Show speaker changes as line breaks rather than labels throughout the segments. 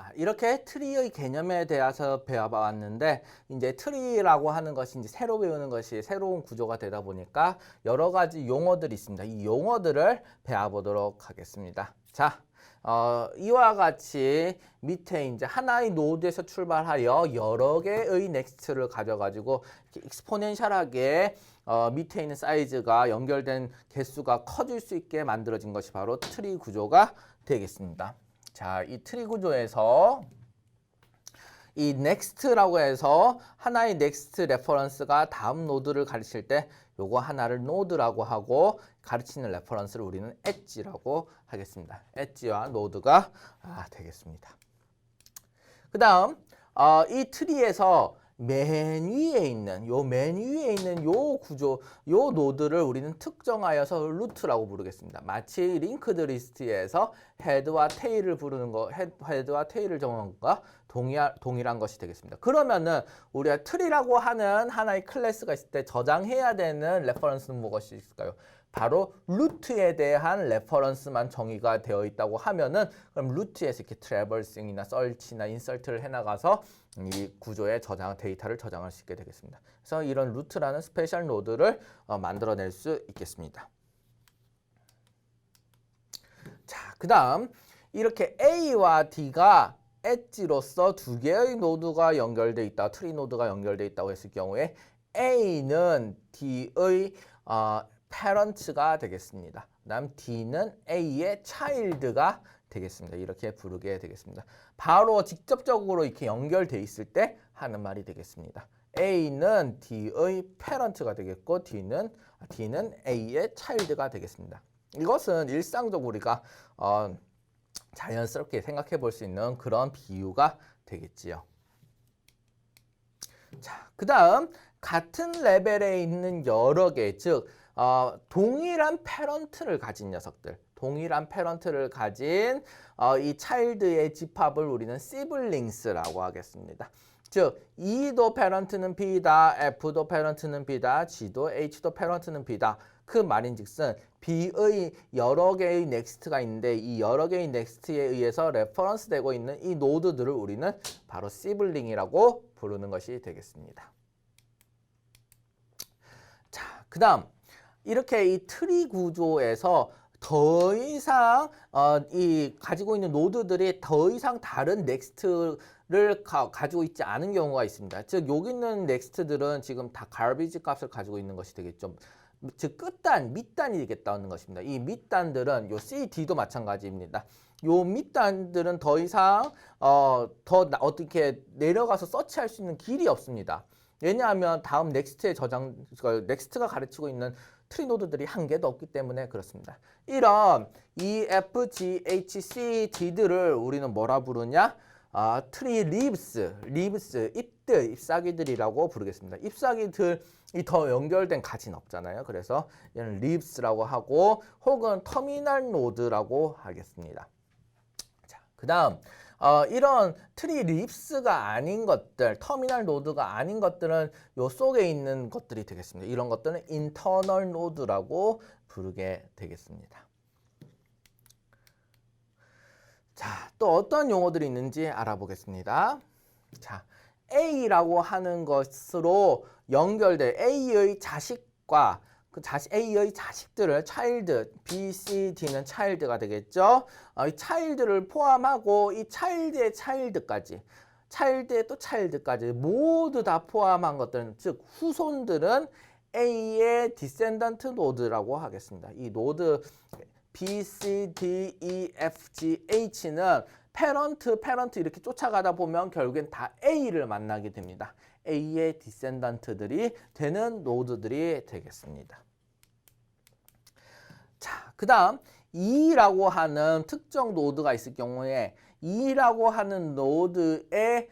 자, 이렇게 트리의 개념에 대해서 배워봤는데, 이제 트리라고 하는 것이 이제 새로 배우는 것이 새로운 구조가 되다 보니까 여러 가지 용어들이 있습니다. 이 용어들을 배워보도록 하겠습니다. 자, 이와 같이 밑에 이제 하나의 노드에서 출발하여 여러 개의 넥스트를 가져가지고 이렇게 익스포넨셜하게 밑에 있는 사이즈가 연결된 개수가 커질 수 있게 만들어진 것이 바로 트리 구조가 되겠습니다. 자, 이 트리 구조에서 이 next라고 해서 하나의 next 레퍼런스가 다음 노드를 가르칠 때 요거 하나를 노드라고 하고 가르치는 레퍼런스를 우리는 엣지라고 하겠습니다. 엣지와 노드가 되겠습니다. 그 다음 이 트리에서 맨 위에 있는 요 구조, 요 노드를 우리는 특정하여서 루트라고 부르겠습니다. 마치 링크드 리스트에서 헤드와 테일을 부르는 거, 헤드와 테일을 정하는 것과 동일한 것이 되겠습니다. 그러면은 우리가 트리라고 하는 하나의 클래스가 있을 때 저장해야 되는 레퍼런스는 무엇이 있을까요? 바로 루트에 대한 레퍼런스만 정의가 되어 있다고 하면은 그럼 루트에서 이렇게 트래버싱이나 서치나 인설트를 해나가서 이 구조의 데이터를 저장할 수 있게 되겠습니다. 그래서 이런 루트라는 스페셜 노드를 만들어낼 수 있겠습니다. 자, 그 다음 이렇게 A와 D가 엣지로서 두 개의 노드가 연결되어 있다, 트리 노드가 연결되어 있다고 했을 경우에 A는 D의 패런트가 되겠습니다. 그 다음 D는 A의 차일드가 되겠습니다. 이렇게 부르게 되겠습니다. 바로 직접적으로 이렇게 연결돼 있을 때 하는 말이 되겠습니다. A는 D의 패런트가 되겠고 D는 A의 차일드가 되겠습니다. 이것은 일상적으로 우리가 자연스럽게 생각해 볼 수 있는 그런 비유가 되겠지요. 자, 그 다음 같은 레벨에 있는 여러 개, 즉 동일한 패런트를 가진 녀석들, 동일한 패런트를 가진 이 차일드의 집합을 우리는 시블링스라고 하겠습니다. 즉 E도 패런트는 B다, F도 패런트는 B다, G도 H도 패런트는 B다. 그 말인즉슨 B의 여러 개의 넥스트가 있는데 이 여러 개의 넥스트에 의해서 레퍼런스 되고 있는 이 노드들을 우리는 바로 시블링이라고 부르는 것이 되겠습니다. 자, 그 다음 이렇게 이 트리 구조에서 더 이상 이 가지고 있는 노드들이 더 이상 다른 넥스트를 가지고 있지 않은 경우가 있습니다. 즉 여기 있는 넥스트들은 지금 다 garbage 값을 가지고 있는 것이 되겠죠. 즉 끝단, 밑단이 되겠다는 것입니다. 이 밑단들은 요 C, D도 마찬가지입니다. 요 밑단들은 더 이상 어떻게 내려가서 서치할 수 있는 길이 없습니다. 왜냐하면 다음 넥스트의 넥스트가 가르치고 있는 트리 노드들이 한 개도 없기 때문에 그렇습니다. 이런 E, F, G, H, C, D들을 우리는 뭐라 부르냐? 트리 리브스, 잎사귀들이라고 부르겠습니다. 잎사귀들이 더 연결된 가지는 없잖아요. 그래서 얘는 리브스라고 하고 혹은 터미널 노드라고 하겠습니다. 자, 그 다음 이런 트리 립스가 아닌 것들, 터미널 노드가 아닌 것들은 요 속에 있는 것들이 되겠습니다. 이런 것들은 인터널 노드라고 부르게 되겠습니다. 자, 또 어떤 용어들이 있는지 알아보겠습니다. 자, A라고 하는 것으로 연결될 A의 자식과 A의 자식들을 차일드, B, C, D는 차일드가 되겠죠. 이 차일드를 포함하고 이 차일드의 차일드까지, 차일드의 또 차일드까지 모두 다 포함한 것들은, 즉 후손들은 A의 디센던트 노드라고 하겠습니다. 이 노드 B, C, D, E, F, G, H는 패런트 이렇게 쫓아가다 보면 결국엔 다 A를 만나게 됩니다. A의 디센던트들이 되는 노드들이 되겠습니다. 자, 그 다음 E라고 하는 특정 노드가 있을 경우에 E라고 하는 노드의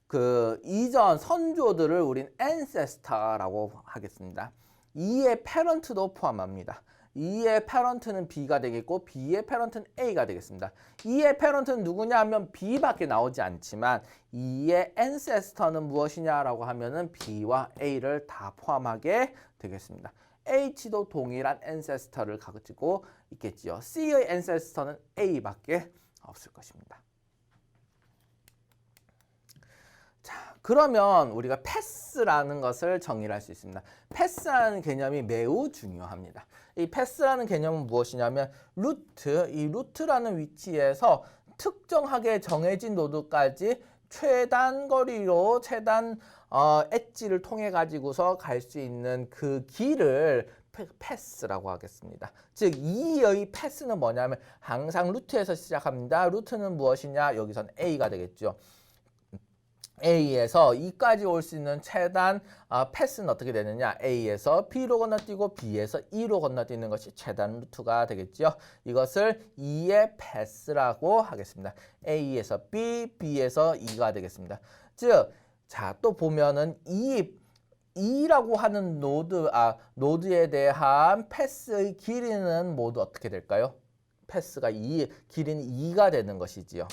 그 이전 선조들을 우린 ancestor라고 하겠습니다. E의 패런트도 포함합니다. E의 패런트는 B가 되겠고 B의 패런트는 A가 되겠습니다. E의 패런트는 누구냐 하면 B밖에 나오지 않지만 E의 ancestor는 무엇이냐라고 하면은 B와 A를 다 포함하게 되겠습니다. H도 동일한 ancestor를 가지고 있겠지요. C의 ancestor는 A밖에 없을 것입니다. 그러면 우리가 패스라는 것을 정의를 할 수 있습니다. 패스라는 개념이 매우 중요합니다. 이 패스라는 개념은 무엇이냐면 루트, 이 루트라는 위치에서 특정하게 정해진 노드까지 최단 거리로 최단 엣지를 통해 가지고서 갈 수 있는 그 길을 패스라고 하겠습니다. 즉 이의 패스는 뭐냐면 항상 루트에서 시작합니다. 루트는 무엇이냐? 여기선 A가 되겠죠. A에서 E까지 올 수 있는 최단 패스는 어떻게 되느냐? A에서 B로 건너뛰고 B에서 E로 건너뛰는 것이 최단 루트가 되겠죠. 이것을 E의 패스라고 하겠습니다. A에서 B, B에서 E가 되겠습니다. 즉, 자, 또 보면은 E라고 하는 노드에 대한 패스의 길이는 모두 어떻게 될까요? 패스가 길이는 2가 되는 것이지요.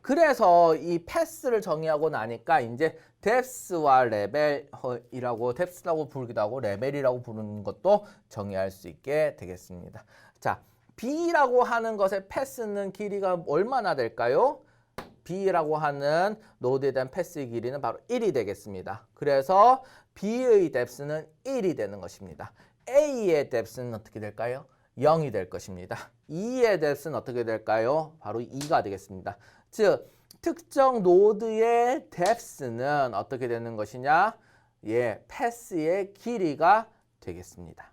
그래서 이 패스를 정의하고 나니까 이제 뎁스와 레벨이라고 뎁스라고 부르기도 하고 레벨이라고 부르는 것도 정의할 수 있게 되겠습니다. 자, B라고 하는 것의 패스는 길이가 얼마나 될까요? B라고 하는 노드에 대한 패스의 길이는 바로 1이 되겠습니다. 그래서 B의 뎁스는 1이 되는 것입니다. A의 뎁스는 어떻게 될까요? 0이 될 것입니다. E의 뎁스는 어떻게 될까요? 바로 2가 되겠습니다. 즉, 특정 노드의 뎁스는 어떻게 되는 것이냐? 예, 패스의 길이가 되겠습니다.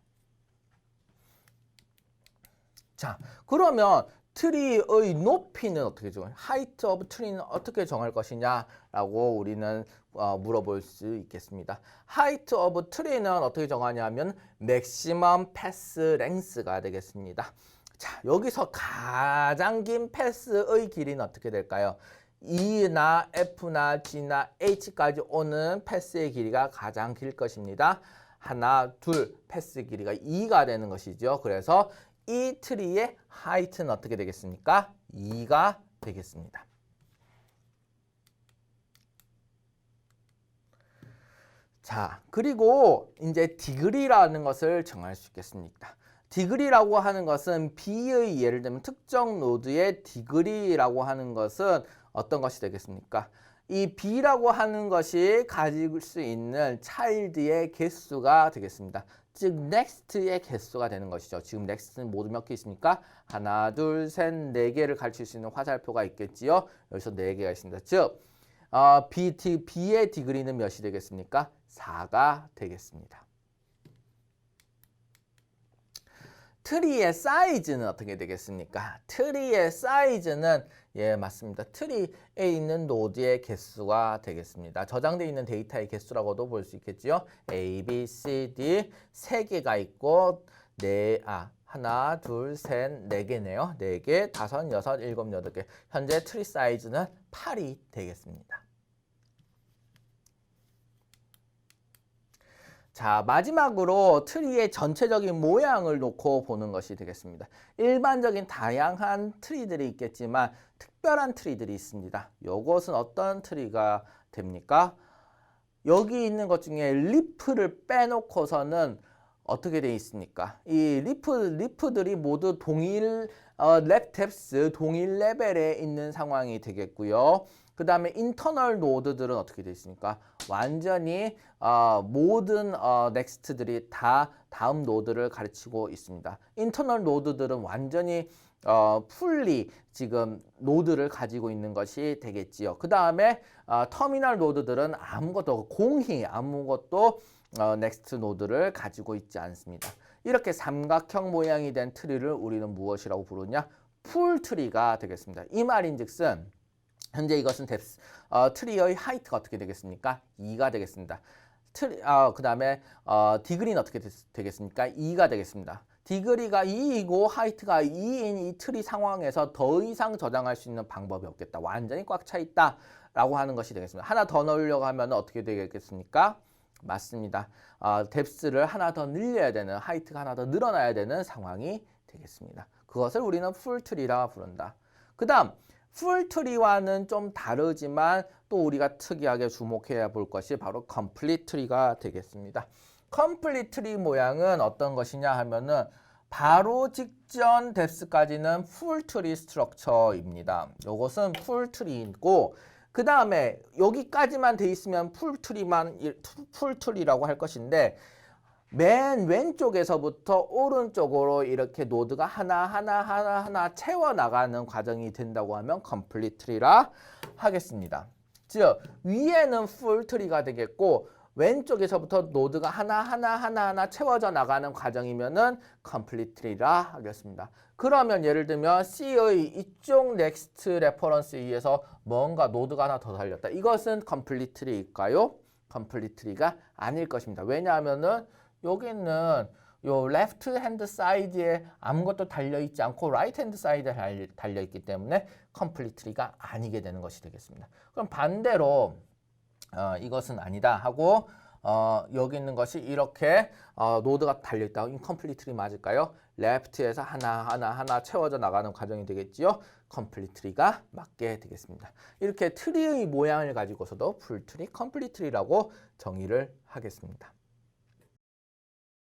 자, 그러면 트리의 높이는 어떻게 정할? height of tree는 어떻게 정할 것이냐라고 우리는 물어볼 수 있겠습니다. height of tree는 어떻게 정하냐면 maximum pass length가 되겠습니다. 자, 여기서 가장 긴 패스의 길이는 어떻게 될까요? E나 F나 G나 H까지 오는 패스의 길이가 가장 길 것입니다. 하나, 둘, 패스 길이가 2가 되는 것이죠. 그래서 이 트리의 하이트는 어떻게 되겠습니까? 2가 되겠습니다. 자, 그리고 이제 디그리라는 것을 정할 수 있겠습니다. 디그리라고 하는 것은 B의 예를 들면 특정 노드의 디그리라고 하는 것은 어떤 것이 되겠습니까? 이 B라고 하는 것이 가질 수 있는 차일드의 개수가 되겠습니다. 즉 넥스트의 개수가 되는 것이죠. 지금 넥스트는 모두 몇 개 있습니까? 하나, 둘, 셋, 네 개를 가르칠 수 있는 화살표가 있겠지요. 여기서 네 개가 있습니다. 즉 B의 디그리는 몇이 되겠습니까? 4가 되겠습니다. 트리의 사이즈는 어떻게 되겠습니까? 트리의 사이즈는 예, 맞습니다. 트리에 있는 노드의 개수가 되겠습니다. 저장되어 있는 데이터의 개수라고도 볼 수 있겠지요. A, B, C, D 3개가 있고 하나, 둘, 셋, 4개네요. 4개, 5, 6, 7, 8개. 현재 트리 사이즈는 8이 되겠습니다. 자, 마지막으로 트리의 전체적인 모양을 놓고 보는 것이 되겠습니다. 일반적인 다양한 트리들이 있겠지만 특별한 트리들이 있습니다. 이것은 어떤 트리가 됩니까? 여기 있는 것 중에 리프를 빼놓고서는 어떻게 되어 있습니까? 이 리프들이 모두 동일 뎁스, 동일 레벨에 있는 상황이 되겠고요. 그 다음에 인터널 노드들은 어떻게 되어 있습니까? 완전히 모든 넥스트들이 다 다음 노드를 가르치고 있습니다. 인터널 노드들은 완전히 풀리 지금 노드를 가지고 있는 것이 되겠지요. 그 다음에 터미널 노드들은 아무것도 넥스트 노드를 가지고 있지 않습니다. 이렇게 삼각형 모양이 된 트리를 우리는 무엇이라고 부르냐? 풀 트리가 되겠습니다. 이 말인즉슨 현재 이것은 트리의 하이트가 어떻게 되겠습니까? 2가 되겠습니다. 그 다음에 디그리는 어떻게 되겠습니까? 2가 되겠습니다. 디그리가 2이고 하이트가 2인 이 트리 상황에서 더 이상 저장할 수 있는 방법이 없겠다. 완전히 꽉 차 있다 라고 하는 것이 되겠습니다. 하나 더 넣으려고 하면 어떻게 되겠습니까? 맞습니다. 뎁스를 하나 더 늘려야 되는, 하이트가 하나 더 늘어나야 되는 상황이 되겠습니다. 그것을 우리는 풀트리라 부른다. 그 다음 풀트리와는 좀 다르지만 또 우리가 특이하게 주목해야 볼 것이 바로 컴플리트 트리가 되겠습니다. 컴플리트 트리 모양은 어떤 것이냐 하면은 바로 직전 뎁스까지는 풀트리 스트럭처입니다. 요것은 풀트리고 그 다음에 여기까지만 돼 있으면 풀트리라고 할 것인데 맨 왼쪽에서부터 오른쪽으로 이렇게 노드가 하나 채워나가는 과정이 된다고 하면 컴플리트 트리라 하겠습니다. 즉 위에는 풀 트리가 되겠고 왼쪽에서부터 노드가 하나 채워져 나가는 과정이면은 컴플리트 트리라 하겠습니다. 그러면 예를 들면 C의 이쪽 넥스트 레퍼런스에 의해서 뭔가 노드가 하나 더 달렸다. 이것은 컴플리트 트리일까요? 컴플리트 트리가 아닐 것입니다. 왜냐하면은 여기는 요 레프트 핸드 사이드에 아무것도 달려있지 않고 라이트 핸드 사이드에 달려있기 때문에 컴플리트 트리가 아니게 되는 것이 되겠습니다. 그럼 반대로 이것은 아니다 하고 여기 있는 것이 이렇게 노드가 달려있다. 인컴플리트 트리 맞을까요? 레프트에서 하나 채워져 나가는 과정이 되겠지요. 컴플리트 트리가 맞게 되겠습니다. 이렇게 트리의 모양을 가지고서도 풀 트리, 컴플리트 트리라고 정의를 하겠습니다.